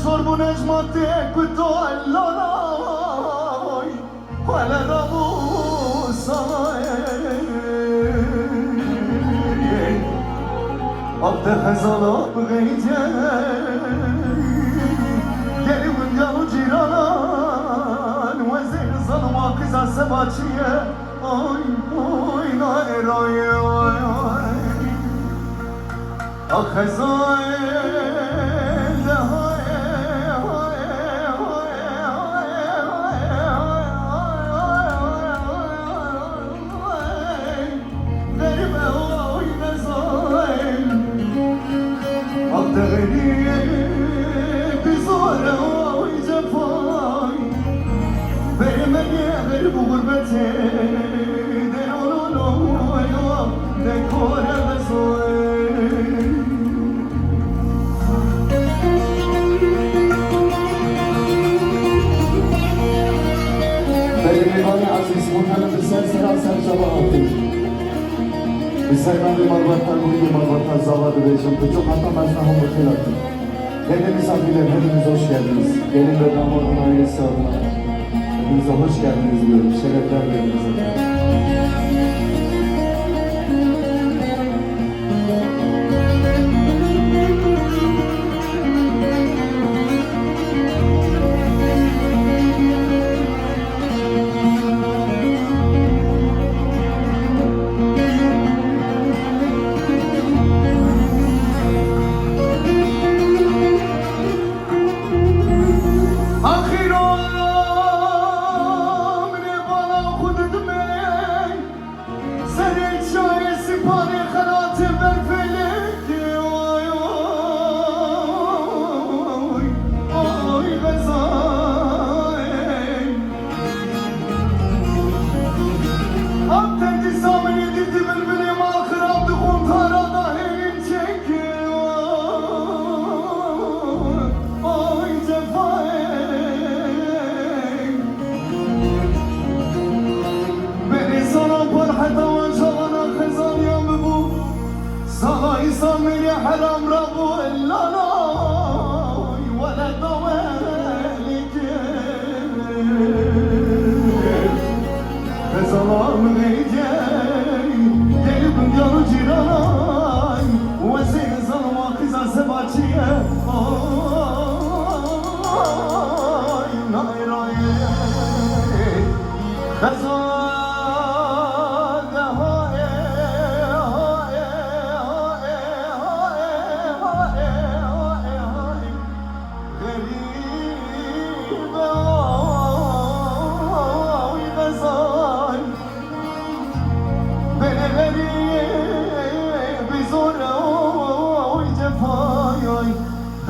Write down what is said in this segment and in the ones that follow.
شرب نجمتك بتولوناي ولا ربوساي Abde hezala bğeyce Geli güncanı ciranan Vezir zanıma kıza sebaçiye Ay ay nay ray ay ay Ah hezail de hay bu gurbete de no de kore besoy benim bana aziz muhtemelen sen sabahı Bisayman marbatar bugün marbatar zavadı vereceğim çok hatta ben sana homotel attım değerli misafirler hepiniz hoş geldiniz gelin ve damadın ailesi adına hepinize hoş geldiniz diyorum. Şerefler verdiniz efendim. حرام ربو إلا ناي ولا دوالك بظلام غيجاي قلب يارو جيراناي وزين ظلم وقزا سباتشيه آي ناي راي خزان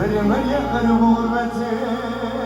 Benim her yakın gurbeti